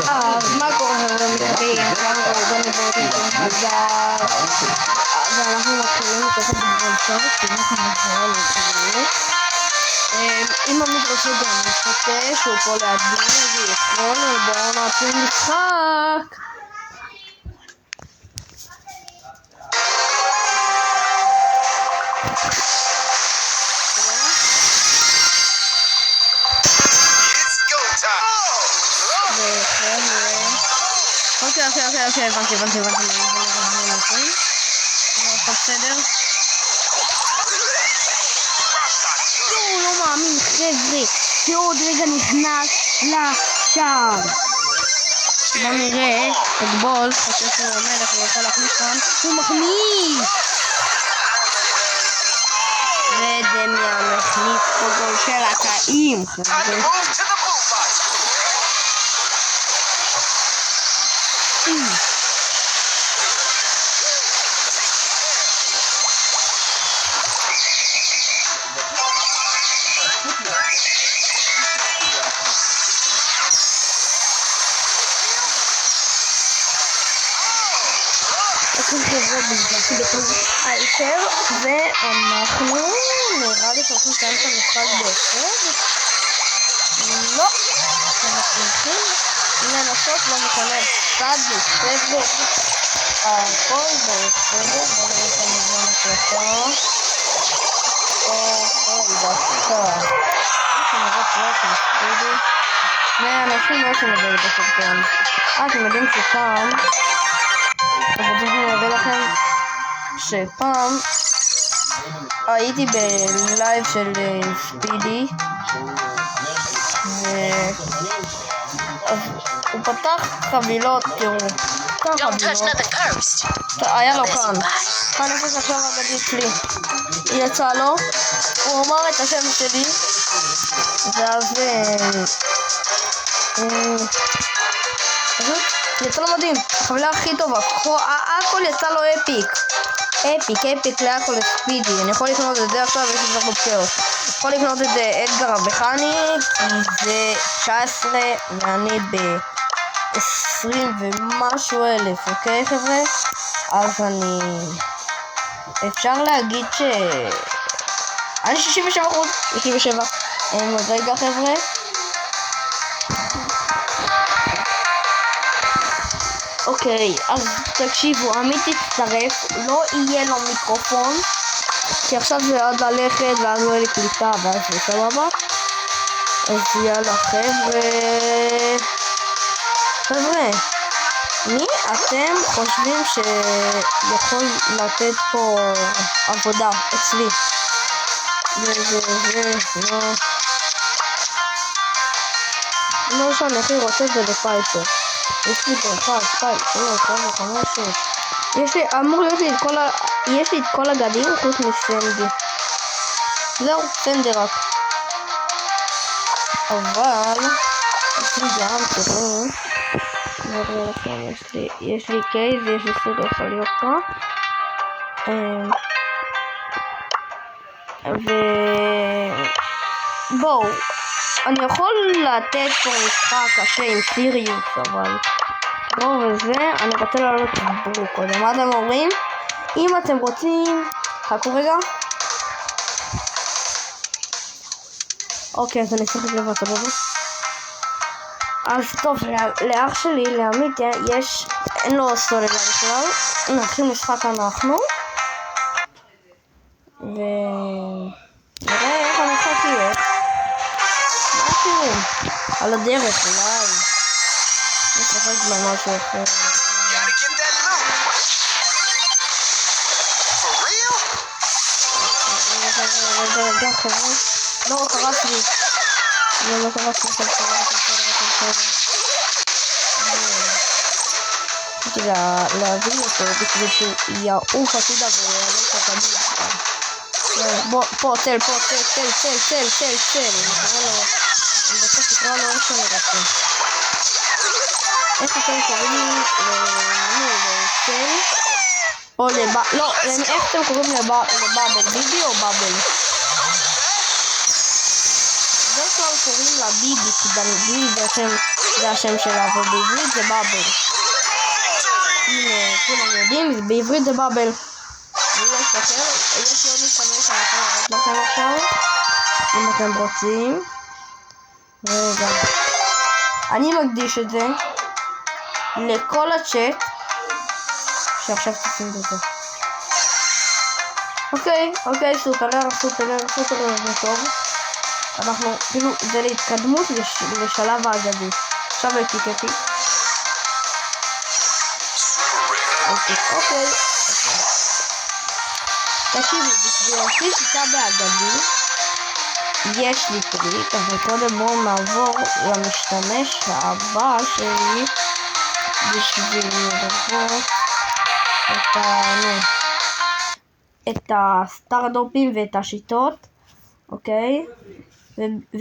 אז מה קורה ומתחילים? כמה רובן לבוטים חזק ואנחנו מתחילים לתת בגבולתות כמעט המזור לתגבור אם עמית רוצה גם להתחתה שהוא פה לידי זה יכול בואו נתחיל משחק אוקיי, הבנתי. בסדר? לא מאמין, חבר'ה, שעוד רגע נכנס לשער. בוא נראה את בולס, חושב שהוא המלך ויכול להכניס כאן, הוא מכניס! ודמיאן מכניס פה גול של הקאים, חבר'ה. היותר ואנחנו נראה לי שהולכים לסיים את המשחק בהפרד לא אנחנו הולכים לנסות לא נכנס צד בסדר הכל בסדר בוא נראה את המזמן הקלטה דווקא נראה פרק מספידי ואנשים לא שמדעים בסרטון אתם יודעים שפעם אני אראה לכם שפעם הייתי בלייב של ספידי הוא פתח חבילות, תראו היה לו כאן איפה שעכשיו אגדית שלי יצא לו, הוא אמר את השם שלי ואז פשוט יצא לו מדהים, החבילה הכי טובה, הכל יצא לו אפיק להכל לספידי, אני יכול לקנות את זה עכשיו, יש לי כבר בפיות, יכול לקנות את זה אדגר הבחני, כי זה 19 ואני ב-20 ומשהו אלף, אוקיי חבר'ה? אז אפשר להגיד אני 67%, רגע חבר'ה, אוקיי, אז תקשיבו, עמית תצטרף, לא יהיה לו מיקרופון כי עכשיו זה עד ללכת ואז לא יהיה לי קליטה ואז זה סבבה אז יאללה חבר'ה מי אתם חושבים שיכול לתת פה עבודה אצלי? לא שאני הכי רוצה את זה לפייפר יש לי ברכה, 2, 3, 4, 5, 6 אמור להיות לי יש לי את כל הגדים חוץ מסנדי זהו, סנדי רק אבל יש לי גם, תראו יש לי קייז, יש לי סוג החליופה בואו אני יכול לתת פה משחק קשה עם סיריוס אבל בואו וזה אני רוצה לעלות דיבור קודם מה אתם אומרים? אם אתם רוצים חכו רגע אוקיי אז אני אשחק לבד סבבה אז טוב לאח שלי לעמית אין לו סוללה בכלל נתחיל משחק אנחנו ונראה איך המשחק יהיה על הדרך אולי נשחק במשהו אחר רגע חבר'ה לא קרס לי לא קרס לי רציתי להביא אותו בשביל שהוא יעוף הצידה ויעלה את הקדימה פה צל אני רוצה שתקרא לו איך שאני רוצה איך אתם קוראים לצל או לא, איך אתם קוראים לבאבל ביבי או באבל? בדרך כלל קוראים קוראים לה ביבי, כי באנגלית זה השם שלה, ובעברית זה באבל. הנה, כולם יודעים, בעברית זה באבל. יש לי עוד משתמש, אני יכול להראות לכם עכשיו, אם אתם רוצים. רגע. אני מקדיש את זה לכל הצ'אט שעכשיו תשים את זה. אוקיי, סופר טוב. אנחנו, כאילו, זה להתקדמות לשלב האגדי. עכשיו אפיק. אוקיי. תקשיבו, בשביל להוציא שיטה באגדי, יש לי טריק, אבל קודם בואו נעבור למשתמש הבא שלי, בשביל לראות את הסטארדופים ואת השיטות, אוקיי?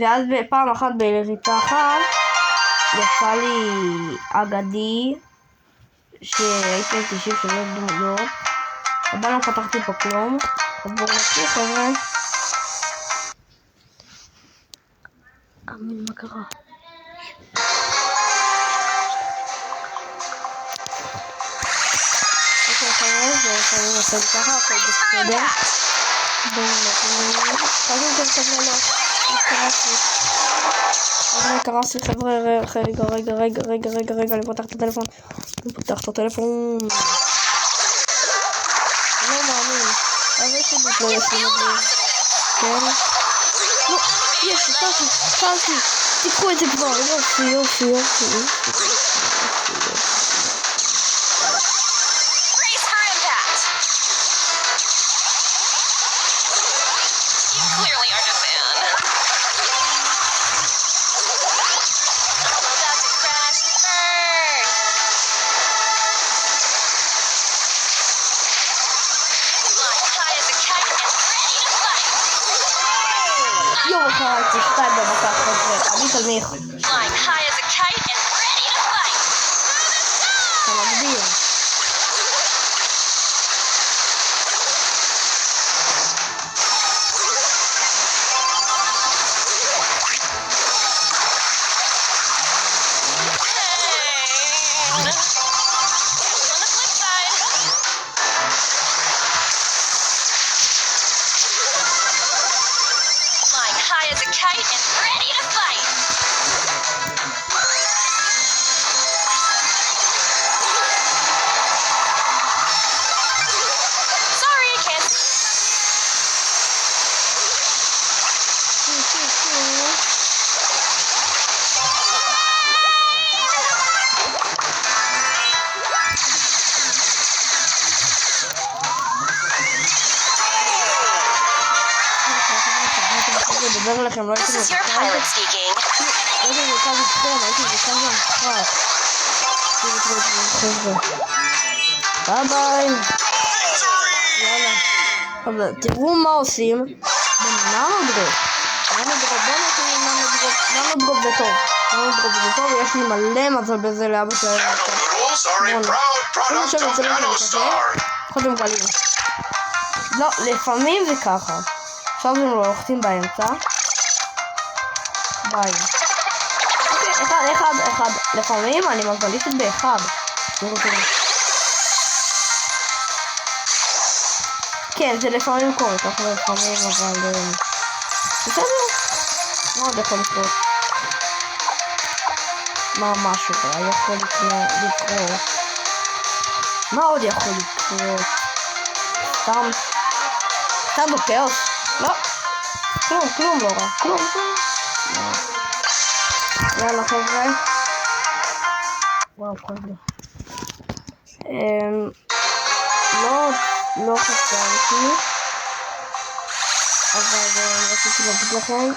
ואז פעם אחת בריצה אחת יצא לי אגדי שהייתי עם 93 דמויות, אבל לא פתחתי פה כלום, אז בואו נתחיל חבר'ה. מה קרה? אני נותן ככה, הכל בסדר. קרסי חבר'ה, רגע, אני פותח את הטלפון. לא מאמין, אבל יש לי לא מדהים. כן? לא, יש, נתתי, תיקחו את זה כבר, יופי. יום אחד שתיים במקח הזה, אני תלמיך. אתה מגביר. This is your pilot speaking. ביי. יאללה. תראו מה עושים בננודרופ. ננודרופ זה טוב. יש לי מלא מזל בזה לאבא שלהם. קודם קלים. לא, לפעמים זה ככה. עכשיו הם לא לוחצים באמצע. ביי. אחד. לפעמים אני מגלישת באחד. כן, זה לפעמים קורה, ככה לפעמים, אבל... בסדר? מה עוד יכול לקרות? מה משהו יכול לקרות? מה עוד יכול לקרות? סתם בכאוס? לא. כלום לא רע. כלום. יאללה חבר'ה. וואו, כואב. לא חשבתי, אבל רציתי להגיד לכם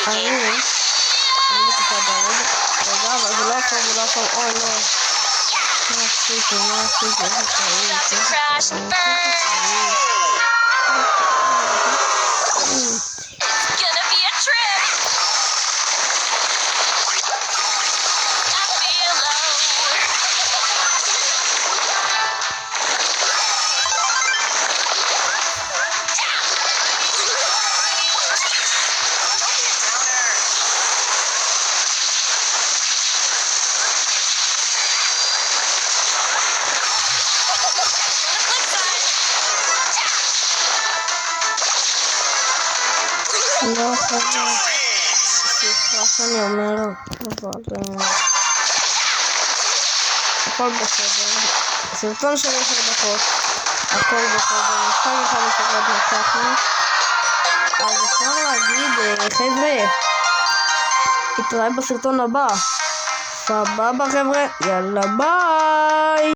אני בכיתה ד' רגע, אבל זה לא עכשיו, אוי לא מה עשיתי לא חבר'ה, סליחה שאני אומר, אבל הכל בסדר. סרטון של 10 דקות, הכל בסדר, משחק אחד לפחות לקחנו. אז אפשר להגיד, חבר'ה, נתראה בסרטון הבא. סבבה חבר'ה, יאללה ביי.